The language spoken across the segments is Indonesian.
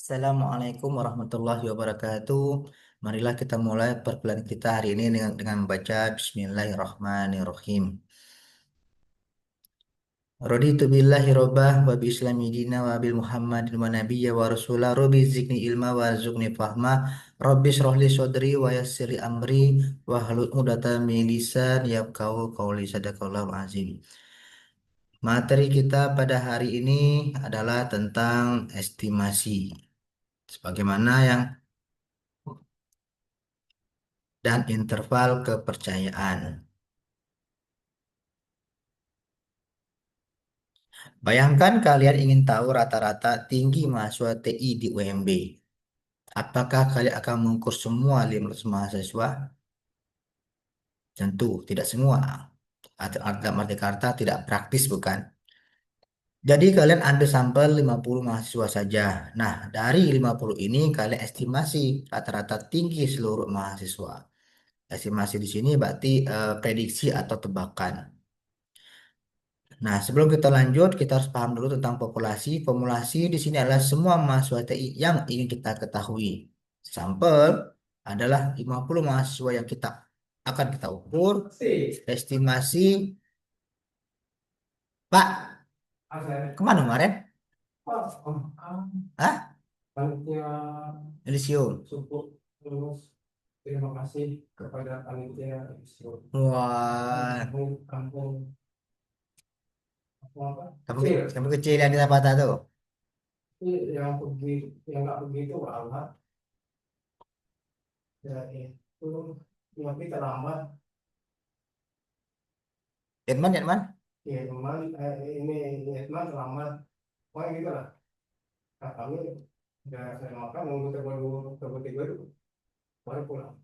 Assalamualaikum warahmatullahi wabarakatuh. Marilah kita mulai perkuliahan kita hari ini dengan membaca Bismillahirrahmanirrahim. Raditu billahi robbah wa bi islami dina wa bil muhammadin wa nabiyya wa rasulah rabbi zikni ilma wa zukni fahma rabbi shrah li sodri wa yassir li amri wa hlul 'uqdatam min lisan yafqahu qawli sadaqallahul azim. Materi kita pada hari ini adalah tentang estimasi. Sebagaimana yang dan interval kepercayaan. Bayangkan kalian ingin tahu rata-rata tinggi mahasiswa TI di UMB. Apakah kalian akan mengukur semua 500 mahasiswa? Tentu tidak semua. Dalam arti kata tidak praktis bukan? Jadi kalian ambil sampel 50 mahasiswa saja. Nah, dari 50 ini kalian estimasi rata-rata tinggi seluruh mahasiswa. Estimasi di sini berarti prediksi atau tebakan. Nah, sebelum kita lanjut, kita harus paham dulu tentang populasi. Populasi di sini adalah semua mahasiswa TI yang ingin kita ketahui. Sampel adalah 50 mahasiswa yang akan kita ukur. Estimasi, Pak, kemana kemarin? Hah? Panitia Elysium. support terus terima kasih kepada panitia Elysium. Wah, Kampung apa kamu, kecil. kamu kecil yang di Zapata tuh. Yang pergi yang nggak begitu alat ya itu tapi terlambat Edman, Edman. ya teman ini ya teman terlambat pokoknya gitu lah. Nah, kami udah saya makan nunggu terbang tiga itu baru pulang.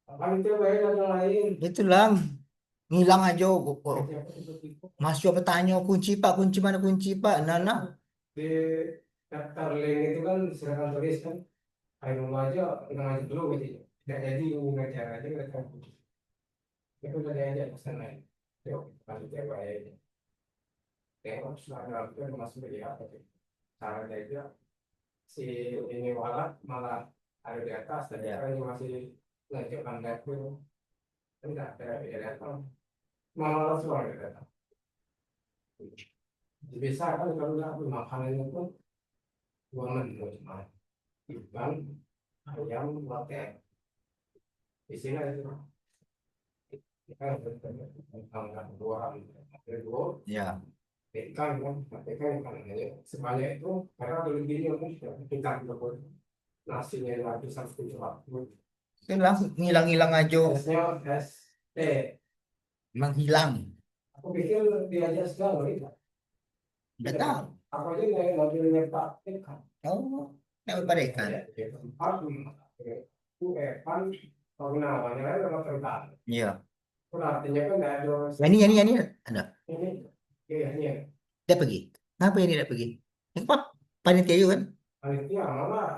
Panitia bayar dan yang lain. Itulah, ngilang aja. Siapa tipe-tipe Mahasiswa bertanya, kunci Pak, kunci mana kunci Pak? Nah, nah. di daftar link itu kan silakan tulis kan. Ayo aja aja dulu gitu. Tidak jadi ngajar aja nggak tahu. Itu udah diajak ke sana. Yuk, lanjut ya Pak ya. Tengok sudah itu masuk dari apa tuh? Caranya aja si ini walat malah ada di atas dan Ya. ini masih lanjut anda tuh enggak ada di datang malah suara di datang. Bisa kan kalau nggak makanan itu buangan cuma ikan ayam lotek di sini itu kita tentang dua dua Ya. ikan kan ikan kan sebanyak itu karena ada lebihnya kan kita dapat nasinya lagi satu waktu Itulah, ngilang-ngilang aja. esnya es teh Menghilang. aku pikir diajak segala itu Udah tahu. aku aja nggak lagi nyetak ikan Oh, nggak pada ikan. aku kan pengenalannya kan sama tentang Iya. itu artinya kan nggak ada Ini ada. ini iya iya Dia pergi. Kenapa ini tidak pergi? Yang pak panitia juga kan? panitia malah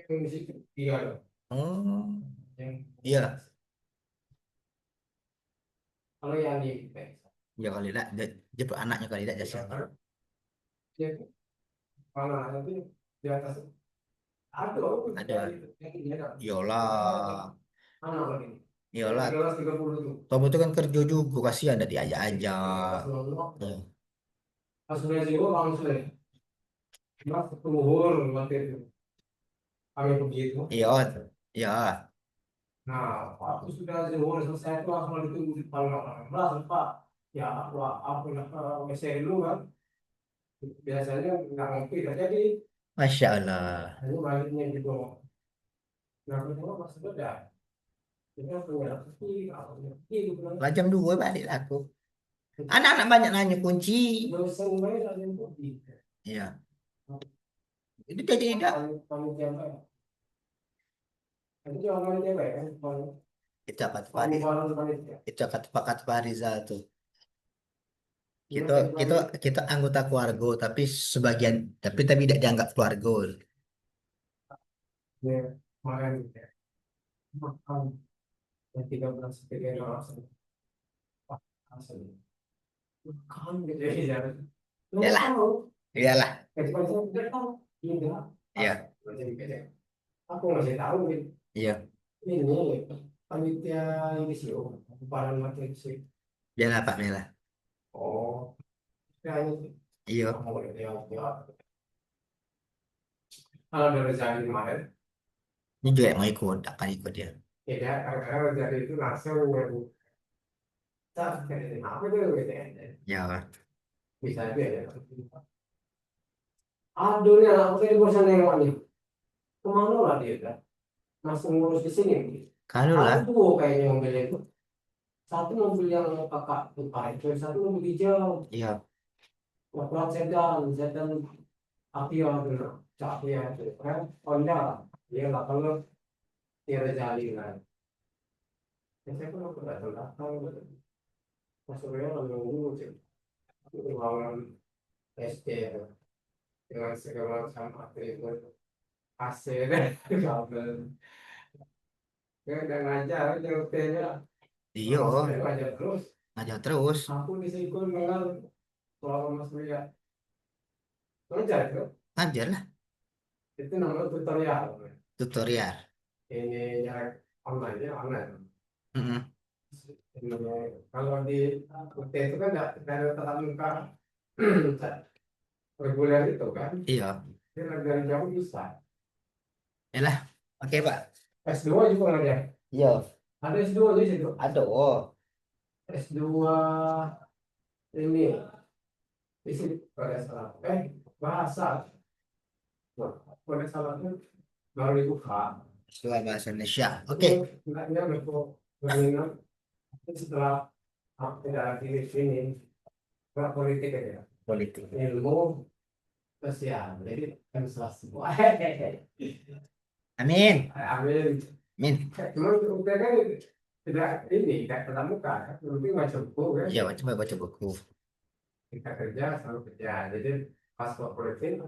yang di situ iya loh Oh, yang iya. kalau yang di Ya kali tidak. Dia anaknya kali tidak jasa. dia mana nanti di atas ada Ada. yang ini ada Yolah. mana lagi Yolah. 13.30 tuh Kamu itu kan kerja juga kasihan ada diajak aja. pas nongkrong Ya. pas sudah jiwa langsung ya mas keluar waktu itu kami begitu. Iya. Iya. Nah, waktu sudah zuhur selesai itu langsung ditunggu di depan langsung Pak. Ya, aku nak ke WC dulu kan. Biasanya nggak ngopi, nggak jadi. Masya Allah. Hanya baliknya gitu. Nah, aku pas beda. Kita punya kopi, aku punya kopi gitu kan. Lah jam 2 balik aku. Anak-anak banyak nanya kunci. Dosen banyak ada yang kopi. Iya. Itu jadi tidak. Panitia apa ya? Itu jangan panitia apa ya? Itu kata Pak Riza. Panitia panitia. Itu kata Pak Riza tuh. Ini Kita kita kita anggota keluarga, tapi sebagian tapi tidak dianggap keluarga. makan gitu ya. Makan yang 13 tiga orang. Asli. Kan gitu ya. Lu Iyalah, tahu, iyalah. kecuali saya tidak tahu. Ini pas Iya, jadi kayak aku masih tahu iya. ini panitia ini sih, oh, bukan materi sih. Bela Pak Bela. Oh, ya ini Iya. kamu ya, ya. Kalau dari Zani kemarin, Ini juga mau ikut, akan ikut dia. ya karena dari itu langsung yang tak kayak apa tuh gitu ya. Ya, Bisa aja ya. Aduh ya, aku tadi bosan nengok nih. Kemana lah dia kan? Masih ngurus di sini. kalau Ada lah. dua kayaknya mobil itu. Satu mobil yang kakak lupa itu, satu mobil hijau. Iya, Waktu sedan, sedan Avia dulu, Avia itu kan Honda, dia nggak kalau dia ada jalinan. Saya pun aku nggak tahu datang, maksudnya nunggu sih, ruangan SD dengan segala macam atribut AC dan kabel. Ya udah ngajar, aja hotelnya, iya, kalau saya ngajar terus. ngajak terus. Aku di situ dengar kalau Mas Lia ngajar Ngajar lah, itu namanya tutorial. tutorial. Ini ya online ya online. Mm-mm. Kalau di UT itu kan nggak ada tatap muka reguler itu kan, Iya, dia dari jauh bisa. ya lah. Oke Pak. S2 juga nggak ada. Iya, Ada S2 di situ. ada. Oh, S2 ini di sini pada salah. Bahasa. Wah, pada salah itu baru dibuka. setelah bahasa Indonesia. Ini Oke, nggak dia berminat setelah tidak lagi di sini. Nggak politik aja. politik. Ilmu sosial. Jadi kan semua. Amin. Amin. Amin. Cuma udah kan tidak ini tidak ketemu muka, tapi macam buku kan Iya, coba baca buku. kita kerja selalu kerja. Jadi pas politik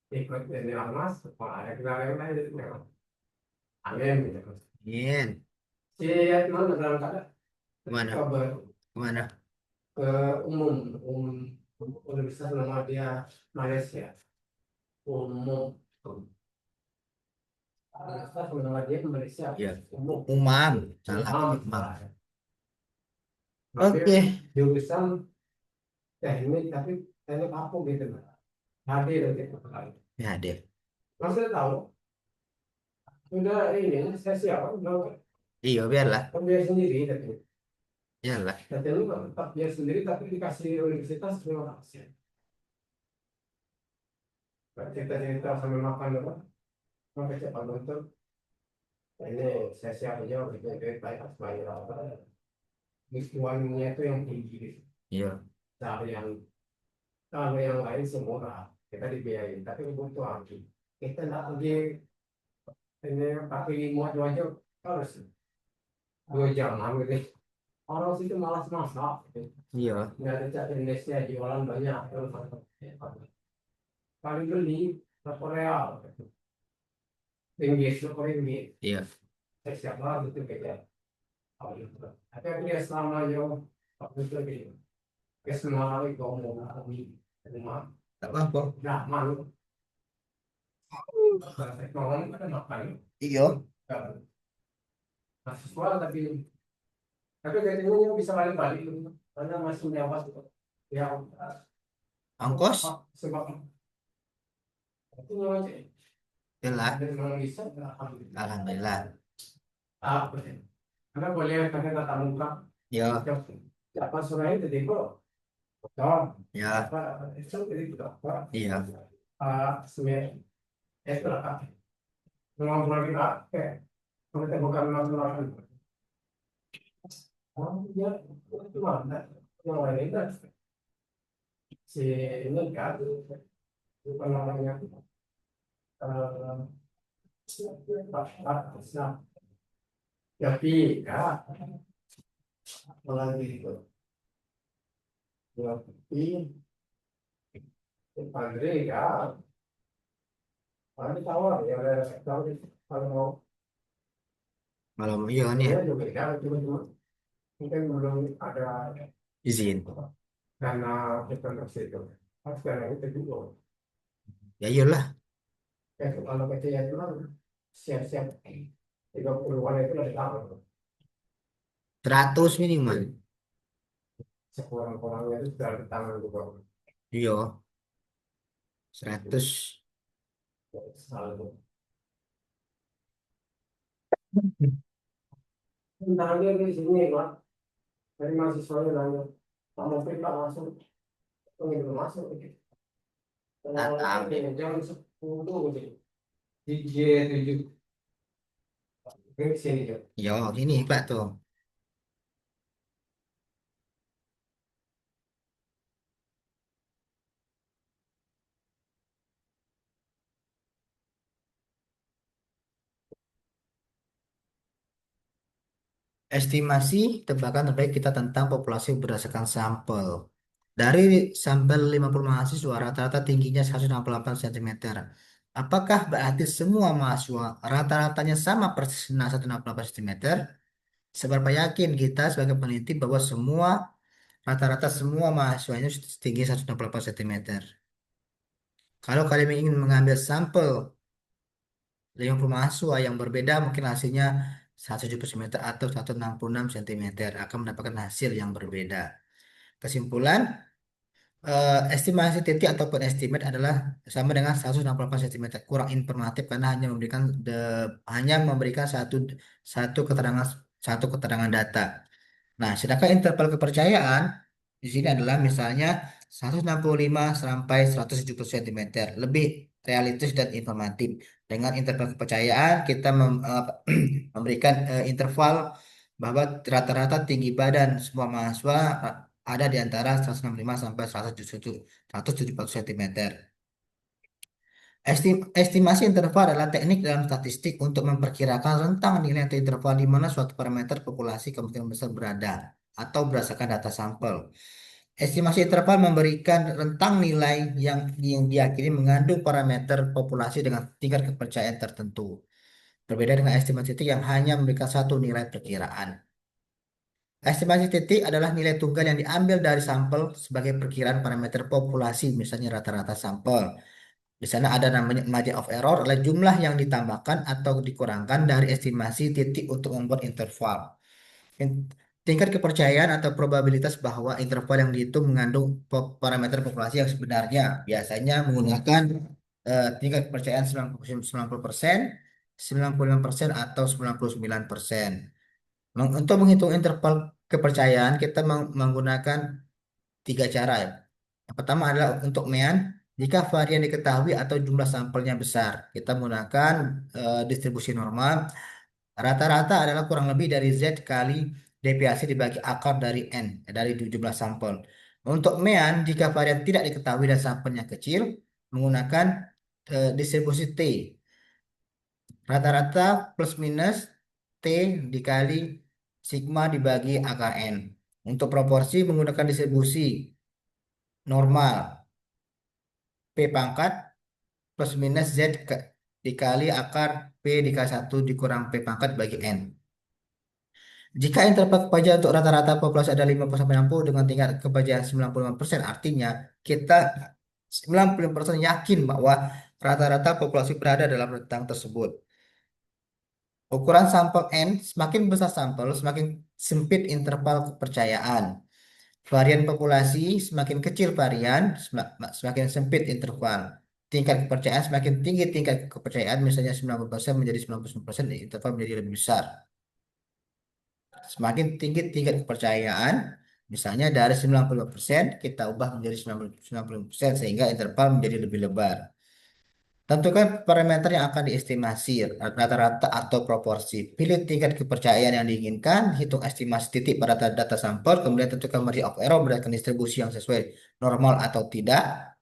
ikut ini ormas, kalau ada kenal yang lain itu memang amin gitu. Amin. Si mana dalam kata Kemana? kabar Kemana? ke umum umum Universitas Muhammadiyah Malaysia umum Universitas Muhammadiyah Malaysia Iya. umum Umam. Salah. umum Umam. tapi Oke. jurusan teknik tapi teknik apa gitu hadir gitu. Ya deh. Maksudnya tahu, udah ini saya siapa, udah Iya, biarlah. kan biaya sendiri, Biarlah. tapi lu kan tetap biaya sendiri, tapi dikasih universitas terima kasih. Cerita-cerita sambil makan apa, sampai cepat nonton. Ini saya siap aja, gitu, banyak banyak apa, uangnya itu yang tinggi, Iya. dari yang kalau yang lain semua kita dibiayain, tapi butuh lagi. Kita nggak lagi ini pakai lima aja harus 2 jam gitu. Orang situ malas masak. Iya. Nggak ada cat Indonesia jualan banyak. Paling beli ke Korea. Tinggi, ke tinggi. Iya. Saya siap banget itu kayak. Tapi aku dia selama jauh. Waktu itu lagi. Ke semua kali kau mau kami rumah. Tak apa-apa. Nah, malu. Kalau ada makan. Iya. Nah, sesuatu tapi kayaknya bisa balik-balik. Karena masih nyawa. Ya, Ongkos? sebab itu nyawa aja. Biarlah. Ada yang bisa, alhamdulillah. Alhamdulillah. Betul. Karena boleh pakai tatap muka. Iya. Apa surah itu di bawah. Betul. Ya. Apa itu jadi betul. Iya. Sebenarnya itu lah Kak. Ngobrol kita, kalau kita bukan ngobrol. Oh ya, itu mana? Yang lain itu si ini kan, apa namanya? Nah, tapi ya, apalagi itu. Ya, tapi Padre ya, paling tawar ya, tahu kalau mau Malam iya nih saya juga ya, cuma mungkin belum ada izin. dana investasi itu. Pas dana itu juga. Ya iyalah, Ya, kalau PT ya itu kan siap-siap 30-an itu udah ditambah. 100 minimal. Sekurang-kurangnya itu sudah di tangan juga. Iya, 100. Selalu. Bentar lagi di sini, Pak. Dari mahasiswanya nanya, Pak Menteri Pak masuk, belum masuk. Pengawalan Datang. ini jam 10 gitu. Di G7 ini sini ya. Yo, ini Pak tuh. Estimasi tebakan terbaik kita tentang populasi berdasarkan sampel. Dari sampel 50 mahasiswa, rata-rata tingginya 168 cm. Apakah berarti semua mahasiswa rata-ratanya sama persis 168 cm? Seberapa yakin kita sebagai peneliti bahwa semua rata-rata semua mahasiswanya tinggi 168 cm? Kalau kalian ingin mengambil sampel 50 mahasiswa yang berbeda, mungkin hasilnya 170 cm atau 166 cm akan mendapatkan hasil yang berbeda. Kesimpulan, estimasi titik ataupun estimate adalah sama dengan 168 cm. Kurang informatif karena hanya memberikan satu keterangan data. Nah, sedangkan interval kepercayaan di sini adalah misalnya 165 sampai 170 cm, lebih realistis dan informatif. Dengan interval kepercayaan kita memberikan interval bahwa rata-rata tinggi badan semua mahasiswa ada di antara 165 sampai 170 cm. Estimasi interval adalah teknik dalam statistik untuk memperkirakan rentang nilai atau interval di mana suatu parameter populasi kemungkinan besar berada atau berdasarkan data sampel. Estimasi interval memberikan rentang nilai yang diyakini mengandung parameter populasi dengan tingkat kepercayaan tertentu. Berbeda dengan estimasi titik yang hanya memberikan satu nilai perkiraan. Estimasi titik adalah nilai tunggal yang diambil dari sampel sebagai perkiraan parameter populasi, misalnya rata-rata sampel. Di sana ada namanya margin of error, adalah jumlah yang ditambahkan atau dikurangkan dari estimasi titik untuk membuat interval. In- Tingkat kepercayaan atau probabilitas bahwa interval yang dihitung mengandung parameter populasi yang sebenarnya biasanya menggunakan tingkat kepercayaan 90%, 95% atau 99%. Untuk menghitung interval kepercayaan kita menggunakan tiga cara ya. Yang pertama adalah untuk mean. Jika varian diketahui atau jumlah sampelnya besar, kita menggunakan distribusi normal. Rata-rata adalah kurang lebih dari Z kali deviasi dibagi akar dari N, dari jumlah sampel. Untuk mean, jika varian tidak diketahui dan sampelnya kecil, menggunakan distribusi T. Rata-rata plus minus T dikali sigma dibagi akar N. Untuk proporsi menggunakan distribusi normal P pangkat plus minus Z dikali akar P dikali 1 dikurang P pangkat bagi N. Jika interval kebahagiaan untuk rata-rata populasi ada 50-60 dengan tingkat kebahagiaan 95%, artinya kita 90% yakin bahwa rata-rata populasi berada dalam rentang tersebut. Ukuran sampel N, semakin besar sampel, semakin sempit interval kepercayaan. Varian populasi, semakin kecil varian, semakin sempit interval. Tingkat kepercayaan semakin tinggi tingkat kepercayaan, misalnya 90% menjadi 99%, interval menjadi lebih besar. Semakin tinggi tingkat kepercayaan, misalnya dari 95% kita ubah menjadi 90% sehingga interval menjadi lebih lebar. Tentukan parameter yang akan diestimasi, rata-rata atau proporsi. Pilih tingkat kepercayaan yang diinginkan, hitung estimasi titik pada data sampel, kemudian tentukan margin of error berdasarkan distribusi yang sesuai normal atau tidak.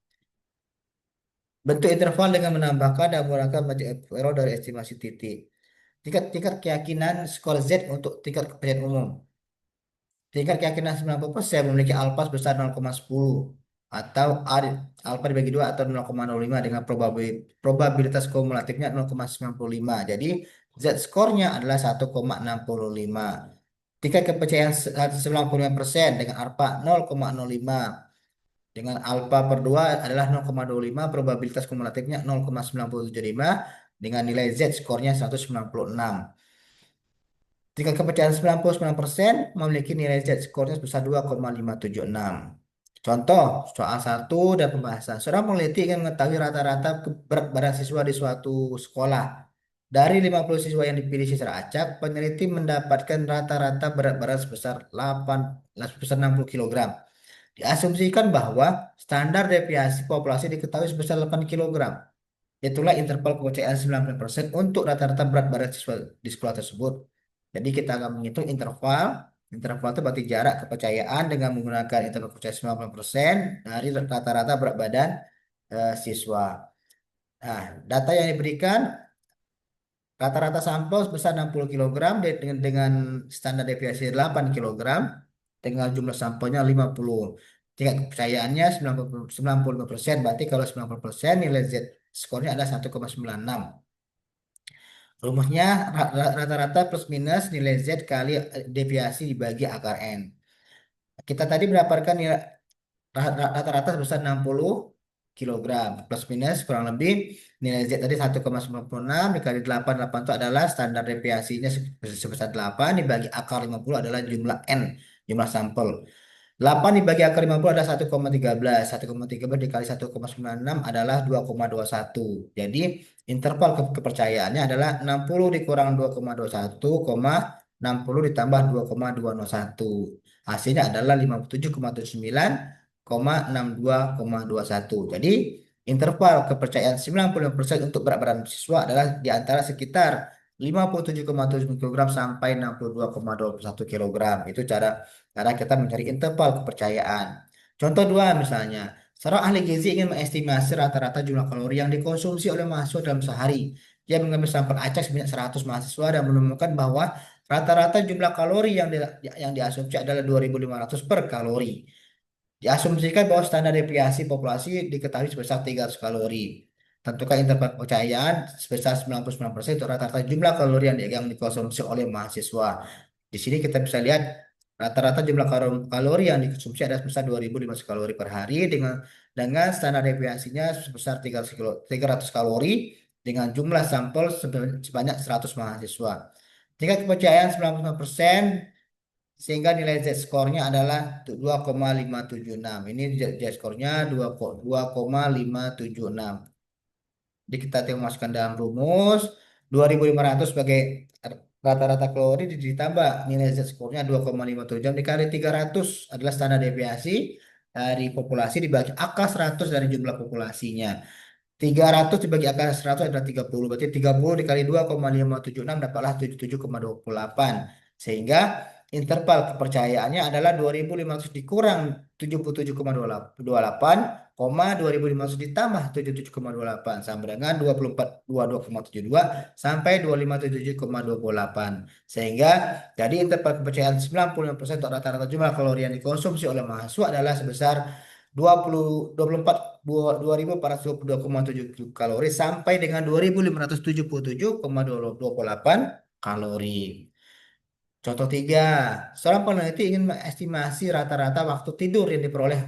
Bentuk interval dengan menambahkan dan menggunakan margin of error dari estimasi titik. Tingkat keyakinan skor Z untuk tingkat kepercayaan umum. Tingkat keyakinan 90% memiliki alfa sebesar 0,10 atau alfa dibagi 2 atau 0,05 dengan probabilitas kumulatifnya 0,95. Jadi Z skornya adalah 1,65. Tingkat kepercayaan 95% dengan alfa 0,05 Dengan alfa per 2 adalah 0,25, probabilitas kumulatifnya 0,975, dengan nilai Z skornya 196. Jika kepercayaan 99% memiliki nilai Z skornya sebesar 2,576. Contoh, soal satu dan pembahasan. Seorang peneliti ingin mengetahui rata-rata berat badan siswa di suatu sekolah. Dari 50 siswa yang dipilih secara acak, peneliti mendapatkan rata-rata berat badan sebesar 60 kilogram. Diasumsikan bahwa standar deviasi populasi diketahui sebesar 8 kilogram. Itulah interval kepercayaan 90% untuk rata-rata berat badan siswa di sekolah tersebut. Jadi kita akan menghitung interval. Interval itu berarti jarak kepercayaan dengan menggunakan interval kepercayaan 90% dari rata-rata berat badan siswa. Nah, data yang diberikan rata-rata sampel sebesar 60 kilogram dengan standar deviasi 8 kilogram dengan jumlah sampelnya 50. Tingkat kepercayaannya 95%. Berarti kalau 90% nilai Z skornya ada 1,96. Rumusnya rata-rata plus minus nilai Z kali deviasi dibagi akar N. Kita tadi mendapatkan nilai rata-rata sebesar 60 kilogram plus minus kurang lebih nilai Z tadi 1,96 dikali 8. 8 itu adalah standar deviasinya sebesar 8 dibagi akar 50 adalah jumlah N, jumlah sampel. 8 dibagi akar 50 adalah 1,13. 1,13 dikali 1,96 adalah 2,21. Jadi interval kepercayaannya adalah 60 dikurang 2,21, 60 ditambah 2,201. Hasilnya adalah 57,79, 62,21. Jadi interval kepercayaan 90% untuk berat badan siswa adalah di antara sekitar 57,7 kilogram sampai 62,21 kilogram. Itu cara kita mencari interval kepercayaan. Contoh dua misalnya, seorang ahli gizi ingin mengestimasi rata-rata jumlah kalori yang dikonsumsi oleh mahasiswa dalam sehari. Dia mengambil sampel acak sebanyak 100 mahasiswa dan menemukan bahwa rata-rata jumlah kalori yang diasumsi adalah 2.500 per kalori. Diasumsikan bahwa standar deviasi populasi diketahui sebesar 300 kalori. Tentukan interval kepercayaan sebesar 99% untuk rata-rata jumlah kalori yang dikonsumsi oleh mahasiswa. Di sini kita bisa lihat rata-rata jumlah kalori yang dikonsumsi adalah sebesar 2.500 kalori per hari dengan standar deviasinya sebesar 300 kalori dengan jumlah sampel sebanyak 100 mahasiswa. Tingkat kepercayaan 99% sehingga nilai Z-skornya adalah 2,576. Ini Z-skornya 2,576. Jadi kita tinggal masukkan dalam rumus 2.500 sebagai rata-rata kalori ditambah nilai Z-skornya 2,576 dikali 300 adalah standar deviasi dari populasi dibagi akar 100 dari jumlah populasinya. 300 dibagi akar 100 adalah 30. Berarti 30 dikali 2,576 dapatlah 77,28. Sehingga interval kepercayaannya adalah 2.500 dikurang 77,28, 2.500 ditambah 77,28 sama dengan 24,22 sampai 2.577,28. Sehingga jadi interval kepercayaan 95% untuk rata-rata jumlah kalori yang dikonsumsi oleh mahasiswa adalah sebesar 24.2.422,7 kalori sampai dengan 2.577,28 kalori. Contoh tiga, seorang peneliti ingin mengestimasi rata-rata waktu tidur yang diperoleh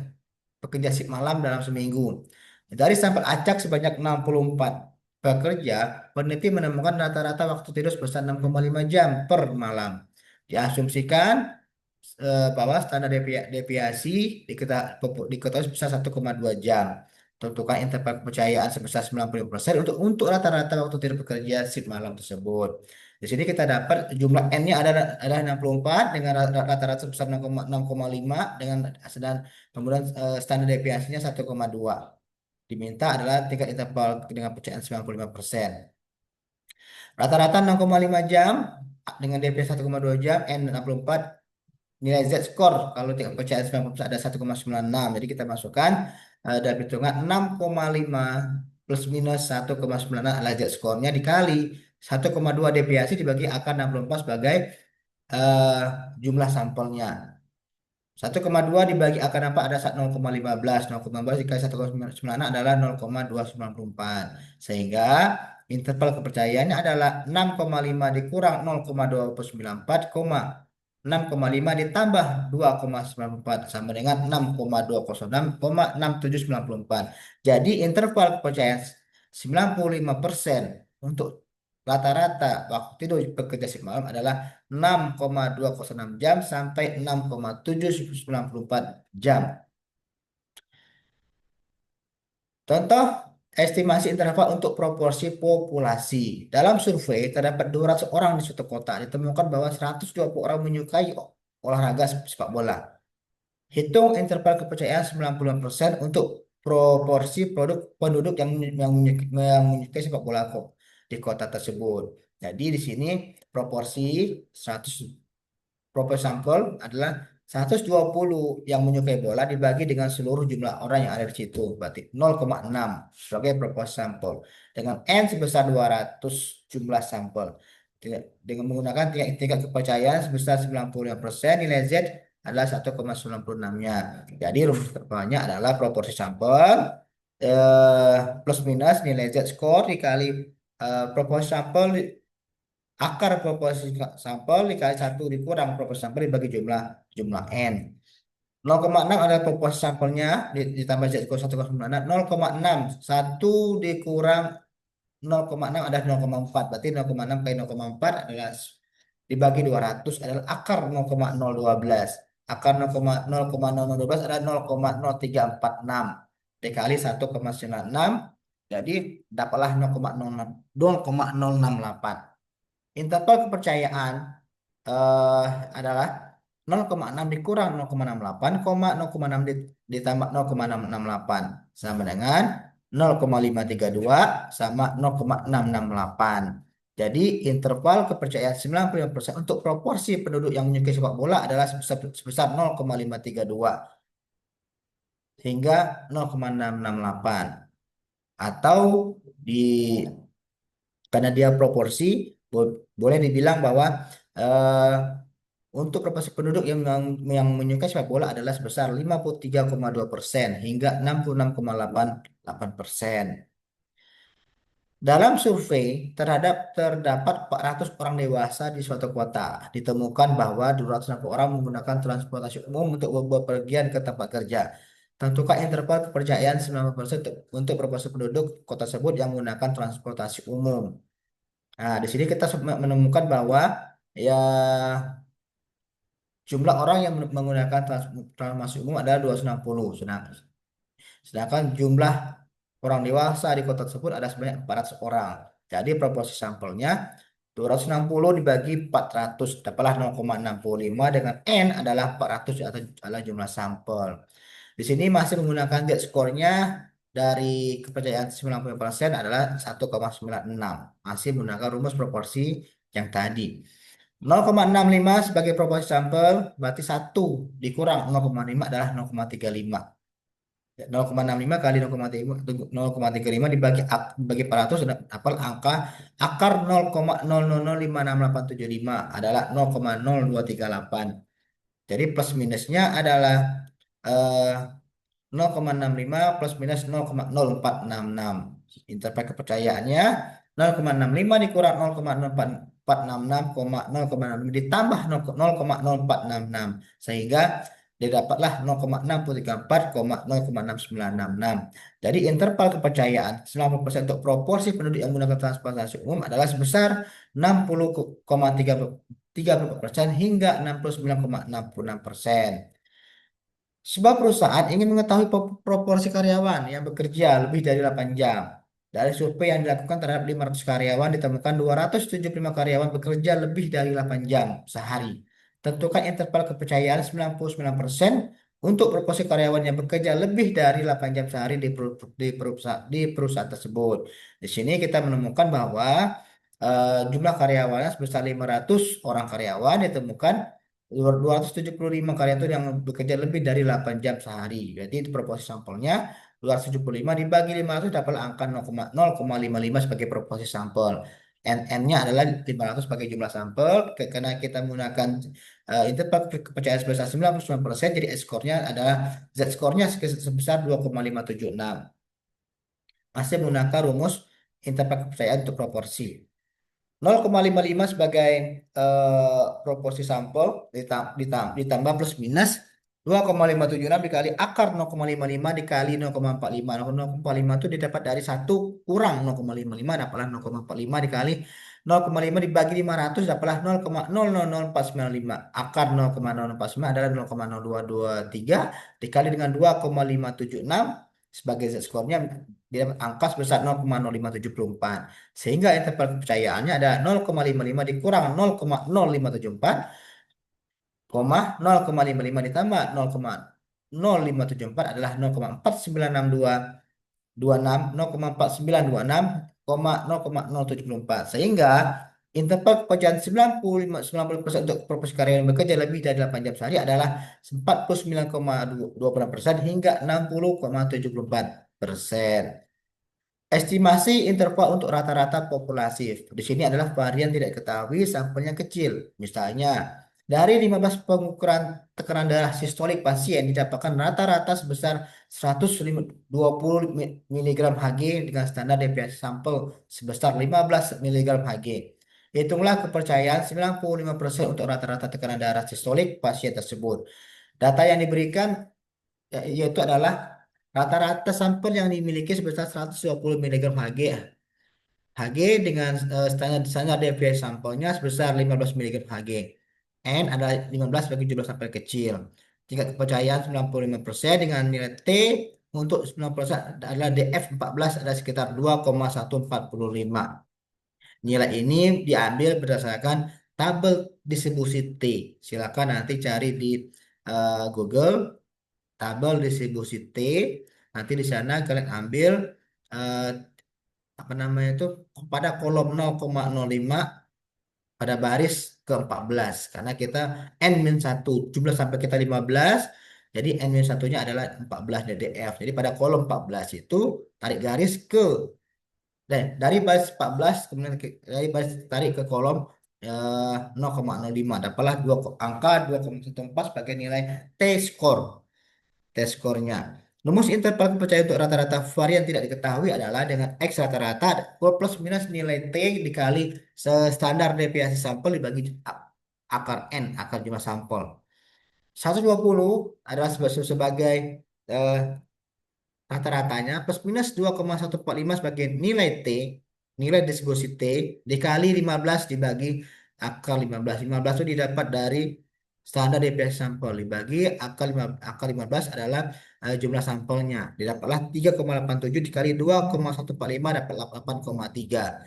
pekerja shift malam dalam seminggu. Dari sampel acak sebanyak 64 pekerja, peneliti menemukan rata-rata waktu tidur sebesar 6,5 jam per malam. Diasumsikan bahwa standar deviasi diketahui sebesar 1,2 jam. Tentukan interval kepercayaan sebesar 90% untuk rata-rata waktu tidur pekerja shift malam tersebut. Di sini kita dapat jumlah N-nya ada 64 dengan rata-rata sebesar 6,5 dengan sedang kemudian standar deviasinya 1,2. Diminta adalah tingkat interval dengan kepercayaan 95%. Rata-rata 6,5 jam dengan deviasi 1,2 jam N 64 nilai Z skor kalau tingkat kepercayaan 90% ada 1,96. Jadi kita masukkan dalam hitungan 6,5 plus minus 1,96 adalah Z skornya dikali 1,2 deviasi dibagi akar 64 sebagai eh, jumlah sampelnya. 1,2 dibagi akar 4 ada 0,15. 0,15 dikali 1,9 adalah 0,294. Sehingga interval kepercayaannya adalah 6,5 dikurang 0,294, 6,5 ditambah 2,94 sama dengan 6,206,6794. Jadi interval kepercayaan 95% untuk rata-rata waktu tidur pekerja shift malam adalah 6,206 jam sampai 6,794 jam. Contoh estimasi interval untuk proporsi populasi. Dalam survei terdapat 200 orang di suatu kota. Ditemukan bahwa 120 orang menyukai olahraga sepak bola. Hitung interval kepercayaan 90% untuk proporsi produk penduduk yang menyukai sepak bola kok di kota tersebut. Jadi di sini proporsi 100 proper sampel adalah 120 yang menyukai bola dibagi dengan seluruh jumlah orang yang ada di situ. Berarti 0,6 sebagai proporsi sampel. Dengan N sebesar 200 jumlah sampel. Dengan menggunakan tingkat kepercayaan sebesar 95%, nilai Z adalah 1,96-nya. Jadi rumus terbaiknya adalah proporsi sampel plus minus nilai Z score dikali proporsi sampel akar proporsi sampel dikali satu dikurang proporsi sampel dibagi jumlah jumlah n. 0,6 adalah proporsi sampelnya ditambah z equal 1,96. 0,6 1 dikurang 0,6 adalah 0,4. Berarti 0,6 kali 0,4 adalah dibagi 200 adalah akar 0,012. Akar 0,012 adalah 0,0346 dikali 1,96. Jadi dapatlah 0,068. Interval kepercayaan eh, adalah 0,6 dikurang 0,68, 0,6 ditambah 0,668 sama dengan 0,532 sama 0,668. Jadi interval kepercayaan 95% untuk proporsi penduduk yang menyukai sepak bola adalah sebesar 0,532 hingga 0,668 atau di karena dia proporsi boleh dibilang bahwa eh, untuk proporsi penduduk yang menyukai sepak bola adalah sebesar 53,2% hingga 66,88%. Dalam survei terdapat 400 orang dewasa di suatu kota. Ditemukan bahwa 260 orang menggunakan transportasi umum untuk bepergian ke tempat kerja. Tentukan interval kepercayaan 90% untuk proporsi penduduk kota tersebut yang menggunakan transportasi umum. Nah, di sini kita menemukan bahwa ya jumlah orang yang menggunakan transportasi umum adalah 260. Sedangkan jumlah orang dewasa di kota tersebut ada sebanyak 400 orang. Jadi proporsi sampelnya 260 dibagi 400 dapatlah 0,65 dengan N adalah 400 adalah jumlah sampel. Di sini masih menggunakan Z skornya dari kepercayaan 90% adalah 1,96. Masih menggunakan rumus proporsi yang tadi. 0,65 sebagai proporsi sampel berarti 1 dikurang 0,5 adalah 0,35. 0,65 kali 0,35 dibagi 400 dapat angka akar 0,00056875 adalah 0,0238. Jadi plus minusnya adalah eh, 0,65 plus minus 0,0466. Interval kepercayaannya 0,65 dikurang 0,0466, 0,65 ditambah 0,0466 sehingga didapatlah 0,634,0,6966. Jadi interval kepercayaan 90% untuk proporsi penduduk yang menggunakan transportasi umum adalah sebesar 60,33% hingga 69,66%. Sebuah perusahaan ingin mengetahui proporsi karyawan yang bekerja lebih dari 8 jam. Dari survei yang dilakukan terhadap 500 karyawan, ditemukan 275 karyawan bekerja lebih dari 8 jam sehari. Tentukan interval kepercayaan 99% untuk proporsi karyawan yang bekerja lebih dari 8 jam sehari di perusahaan tersebut. Di sini kita menemukan bahwa jumlah karyawannya sebesar 500 orang karyawan ditemukan 275 karyawan yang bekerja lebih dari 8 jam sehari. Berarti itu proporsi sampelnya 275 dibagi 500 dapat angka 0,055 sebagai proporsi sampel. N-nya adalah 500 sebagai jumlah sampel. Karena kita menggunakan interval kepercayaan sebesar 99%, jadi S-skornya adalah Z-skornya sebesar 2,576. Masih menggunakan rumus interval kepercayaan untuk proporsi. 0,55 sebagai proporsi sampel ditambah plus minus 2,576 dikali akar 0,55 dikali 0,45. 0,45 itu didapat dari satu kurang 0,55 dapatlah 0,45 dikali 0,5 dibagi 500 dapatlah 0,000495. Akar 0,0049 adalah 0,0223 dikali dengan 2,576 sebagai z skornya didapat angka sebesar 0,0574. Sehingga interval kepercayaannya ada 0,55 dikurang 0,0574, 0,555 ditambah 0,0574 adalah 0,496226, 0,4926, 0,074. Sehingga interval kepercayaan 90% untuk proporsi karyawan yang bekerja lebih dari 8 jam sehari adalah 49,26% hingga 60,74%. Estimasi interval untuk rata-rata populasi. Di sini adalah varian tidak diketahui, sampelnya kecil. Misalnya, dari 15 pengukuran tekanan darah sistolik pasien didapatkan rata-rata sebesar 120 mg Hg dengan standar deviasi sampel sebesar 15 mg Hg. Hitunglah kepercayaan 95% untuk rata-rata tekanan darah sistolik pasien tersebut. Data yang diberikan yaitu adalah rata-rata sampel yang dimiliki sebesar 120 mg Hg. Hg dengan standar standar deviasi sampelnya sebesar 15 mg Hg. N adalah 15 bagi jumlah sampel kecil. Tingkat kepercayaan 95% dengan nilai T untuk 90% adalah DF 14 adalah sekitar 2,145. Nilai ini diambil berdasarkan tabel distribusi T. Silakan nanti cari di Google tabel distribusi T. Nanti di sana kalian ambil eh, apa namanya itu pada kolom 0,05 pada baris ke-14 karena kita N-1 jumlah sampai kita 15, jadi N-1-nya adalah 14 DDF. Jadi pada kolom 14 itu tarik garis ke dari baris 14 kemudian dari baris tarik ke kolom 0,05 dapatlah angka 2,14 sebagai nilai T-score. Tes skornya. Rumus interval kepercayaan untuk rata-rata varian tidak diketahui adalah dengan X rata-rata plus minus nilai T dikali standar deviasi sampel dibagi akar N, akar jumlah sampel. 120 adalah sebagai eh, rata-ratanya plus minus 2,145 sebagai nilai T, nilai distribusi T dikali 15 dibagi akar 15. 15 itu didapat dari standar deviasi sampel dibagi akar 15 adalah jumlah sampelnya. Didapatlah 3,87 dikali 2,145 dapat 8,3.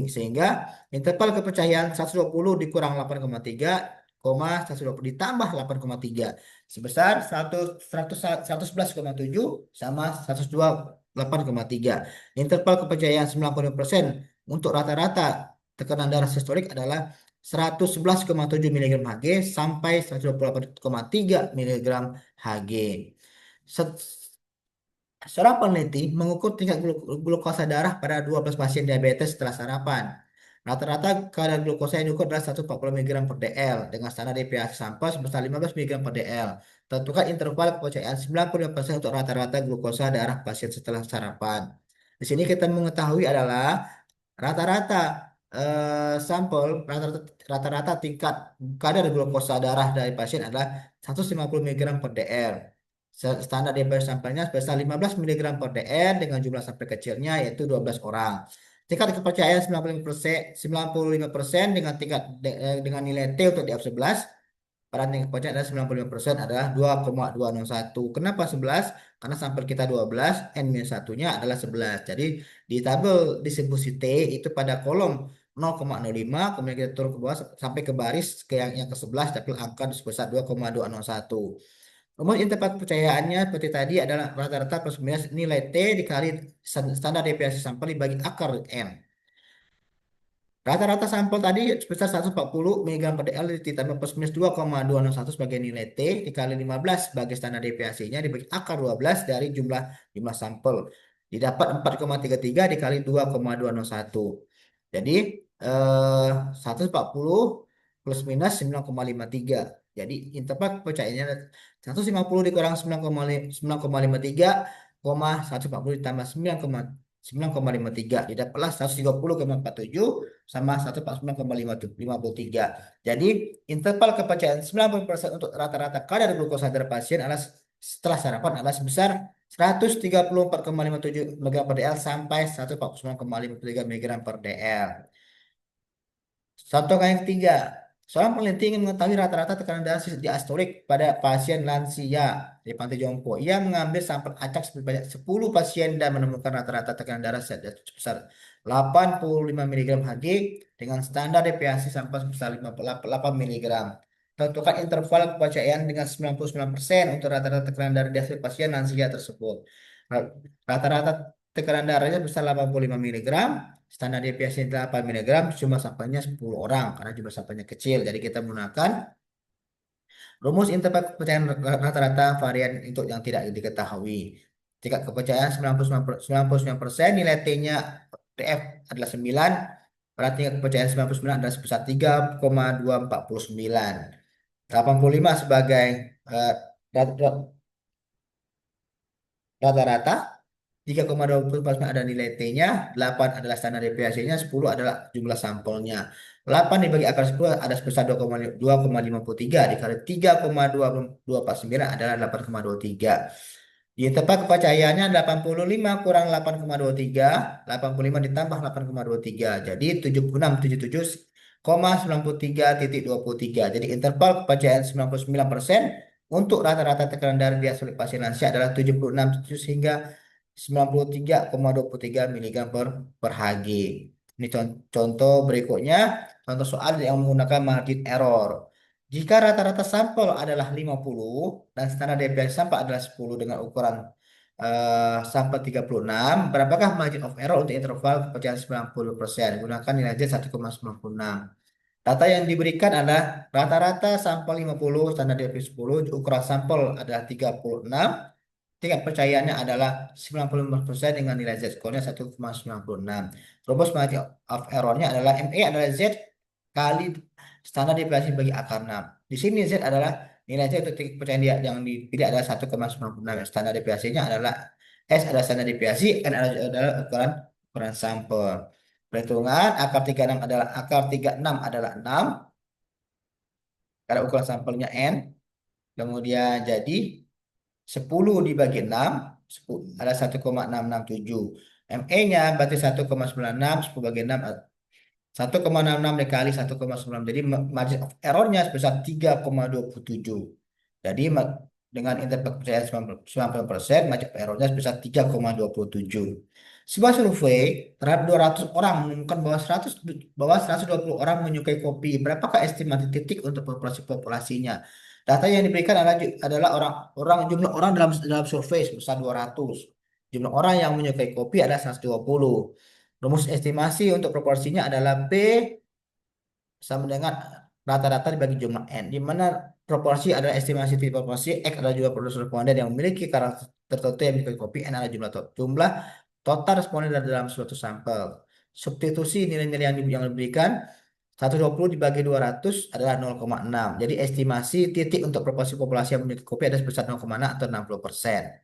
Sehingga interval kepercayaan 120 dikurang 8,3, 120 ditambah 8,3 sebesar 111,7 sama 128,3. Interval kepercayaan 95% untuk rata-rata tekanan darah sistolik adalah 111,7 mg Hg sampai 128,3 mg Hg. Seorang peneliti mengukur tingkat glukosa darah pada 12 pasien diabetes setelah sarapan. Rata-rata kadar glukosa yang diukur adalah 140 mg per dl dengan standar deviasi sampel sebesar 15 mg per dl. Tentukan interval kepercayaan 95% untuk rata-rata glukosa darah pasien setelah sarapan. Di sini kita mengetahui adalah rata-rata sampel rata-rata tingkat kadar glukosa darah dari pasien adalah 150 mg per dl. Standar deviasi sampelnya sebesar 15 mg per dl dengan jumlah sampel kecilnya yaitu 12 orang. Tingkat kepercayaan 95% dengan dengan nilai T untuk DF11 pada tingkat kepercayaan adalah 95% adalah 2,201. Kenapa 11? Karena sampel kita 12, N-1-nya adalah 11. Jadi di tabel distribusi T itu pada kolom 0,05, kemudian kita turun ke bawah sampai ke baris ke yang ke-11 dapat angka sebesar 2,201. Rumus interval kepercayaannya seperti tadi adalah rata-rata plus minus nilai T dikali standar deviasi sampel dibagi akar N. Rata-rata sampel tadi sebesar 140 mg per dl ditambah plus minus 2,201 sebagai nilai T dikali 15 sebagai standar deviasinya dibagi akar 12 dari jumlah sampel. Didapat 4,33 dikali 2,201. Jadi 140 plus minus 9,53. Jadi interval kepercayaannya 150 dikurang 9,53, 140 ditambah 9, 9,53. Didapatlah 130,47 sama 149,53. Jadi interval kepercayaan 90% untuk rata-rata kadar glukosa darah pasien adalah setelah sarapan adalah sebesar 134,57 mg per dl sampai 149,53 mg per dl. Contoh yang ketiga, seorang peneliti ingin mengetahui rata-rata tekanan darah diastolik pada pasien lansia di Pantai Jompo. Ia mengambil sampel acak sebanyak 10 pasien dan menemukan rata-rata tekanan darah sebesar 85 mg Hg dengan standar deviasi sampel sebesar 58 mg. Tentukan interval kepercayaan dengan 99% untuk rata-rata tekanan darah diastolik pasien lansia tersebut. Rata-rata tekanan darahnya sebesar 85 mg. Standar deviasi 8 mg, jumlah sampelnya 10 orang karena jumlah sampelnya kecil. Jadi kita menggunakan rumus interval kepercayaan rata-rata varian untuk yang tidak diketahui. Tingkat kepercayaan 99%, nilai T-nya TF adalah 9, berarti tingkat kepercayaan 99 adalah sebesar 3,249. 85 sebagai eh, rata-rata, 3,24 ada nilai T-nya, 8 adalah standar deviasinya, 10 adalah jumlah sampelnya. 8 dibagi akar 10 ada sebesar 2,53 dikali 3,249 adalah 8,23. Di tempat kepercayaannya 85 kurang 8,23, 85 ditambah 8,23. Jadi 7677,93,23. Jadi interval kepercayaan 99% untuk rata-rata tekanan darah diastolik pasien lansia adalah 76 hingga 93,23 mg per Hg. Ini contoh berikutnya, contoh soal yang menggunakan margin error. Jika rata-rata sampel adalah 50 dan standar deviasi sampel adalah 10 dengan ukuran sampel 36, berapakah margin of error untuk interval kepercayaan 90%? Gunakan nilai Z 1,96. Data yang diberikan adalah rata-rata sampel 50, standar deviasi 10, ukuran sampel adalah 36, tingkat percayaannya adalah 95% dengan nilai Z-score-nya 1,96. Rumus margin of error-nya adalah ME adalah Z kali standar deviasi bagi akar 6. Di sini Z adalah nilai Z untuk tingkat percayaan dia yang dipilih adalah 1,96. Standar deviasinya adalah S adalah standar deviasi, N adalah ukuran ukuran sampel. Perhitungan akar 36 adalah 6 karena ukuran sampelnya N. Kemudian jadi 10 dibagi 6 ada 1,667. ME-nya berarti 1,96, 10 bagi 6 1,66 dikali 1,9. Jadi margin of error-nya sebesar 3,27. Jadi dengan interval kepercayaan 90%, margin of error-nya sebesar 3,27. Sebuah survei terhadap 200 orang menemukan bahwa 120 orang menyukai kopi. Berapakah estimasi titik untuk populasinya? Data yang diberikan adalah jumlah orang dalam survei sebesar 200. Jumlah orang yang menyukai kopi adalah 120. Rumus estimasi untuk proporsinya adalah P sama dengan rata-rata dibagi jumlah N, di mana proporsi adalah estimasi titik proporsi, X adalah jumlah produsen responden yang memiliki karakter tertentu yang menyukai kopi, N adalah jumlah total responden dalam suatu sampel. Substitusi nilai-nilai yang diberikan 120 dibagi 200 adalah 0,6. Jadi estimasi titik untuk proporsi populasi yang memiliki kopi ada sebesar 0,6 atau 60%.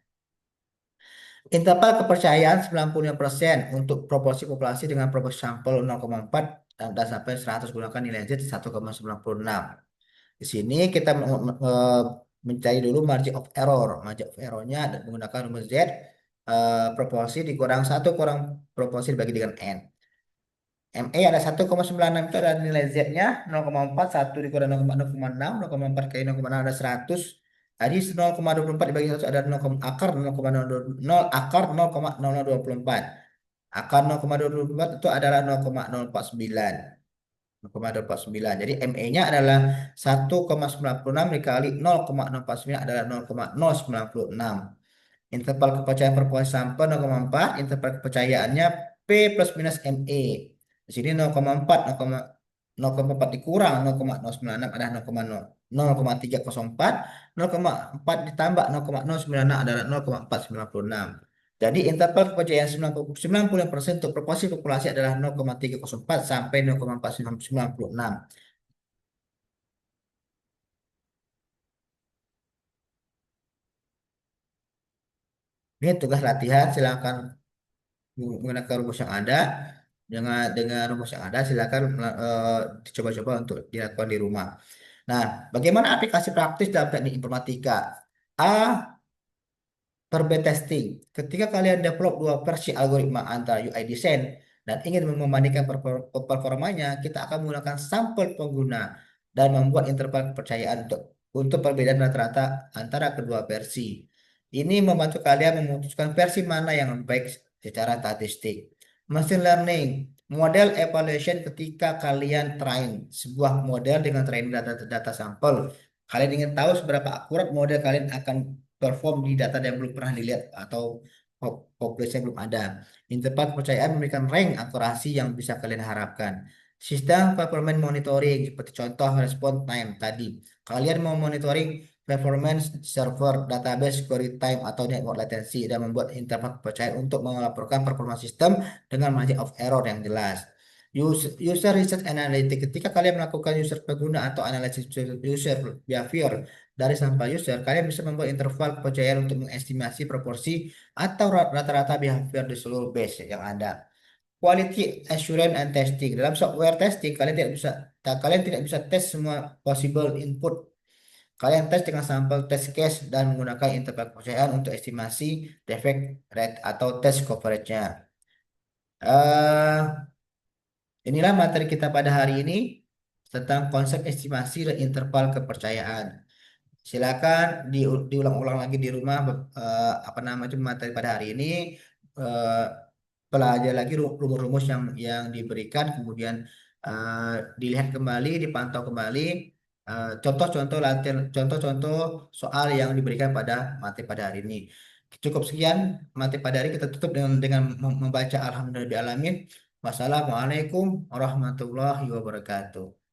Interval kepercayaan 95% untuk proporsi populasi dengan proporsi sampel 0,4 dan sampai 100 gunakan nilai Z 1,96. Di sini kita mencari dulu margin of error. Margin of error-nya menggunakan rumus Z, proporsi dikurang 1 kurang proporsi dibagi dengan N. ME ada 1,96 itu ada nilai Z-nya 0,4, 1 dikurang 0,6, 0,4 kali 0,6 ada 100. Tadi 0,24 dibagi 100 ada 0, akar 0,00, akar 0,0024. Akar 0,224 itu adalah 0,049. 0,049. Jadi ME-nya adalah 1,96 dikali 0,049 adalah 0,096. Interval kepercayaan proporsi sampel 0,4, interval kepercayaannya P plus minus ME. Di sini 0,4, 0,4 dikurang 0,096 adalah 0,304, 0,4 ditambah 0,096 adalah 0,496. Jadi interval kepercayaan 90% untuk proporsi populasi adalah 0,304 sampai 0,496. Ini tugas latihan, silakan menggunakan rumus yang ada. Dengan rumus yang ada, silakan dicoba-coba untuk dilakukan di rumah. Nah, bagaimana aplikasi praktis dalam teknik informatika? A. Per-B testing. Ketika kalian develop dua versi algoritma antara UI design dan ingin membandingkan performanya, kita akan menggunakan sampel pengguna dan membuat interval kepercayaan untuk perbedaan rata-rata antara kedua versi. Ini membantu kalian memutuskan versi mana yang baik secara statistik. Machine learning, model evaluation ketika kalian train sebuah model dengan training data sampel. Kalian ingin tahu seberapa akurat model kalian akan perform di data yang belum pernah dilihat atau populasi yang belum ada. Interval kepercayaan memberikan rank akurasi yang bisa kalian harapkan. Sistem performance monitoring seperti contoh respon time tadi. Kalian mau monitoring performance server, database, query time, atau network latency dan membuat interval kepercayaan untuk melaporkan performa sistem dengan margin of error yang jelas. User research analytics ketika kalian melakukan user pengguna atau analisis user behavior dari sampel user, kalian bisa membuat interval kepercayaan untuk mengestimasi proporsi atau rata-rata behavior di seluruh base yang ada. Quality assurance and testing. Dalam software testing, kalian tidak bisa tes semua possible input. Kalian tes dengan sampel test case dan menggunakan interval kepercayaan untuk estimasi defect rate atau test coverage-nya. Eh, inilah materi kita pada hari ini tentang konsep estimasi dan interval kepercayaan. Silakan diulang-ulang lagi di rumah apa namanya materi pada hari ini, eh, pelajari lagi rumus-rumus yang diberikan, kemudian dilihat kembali, dipantau kembali contoh-contoh latihan, contoh-contoh soal yang diberikan pada materi pada hari ini. Cukup sekian materi pada hari ini. Kita tutup dengan membaca Alhamdulillah alamin. Wassalamualaikum warahmatullahi wabarakatuh.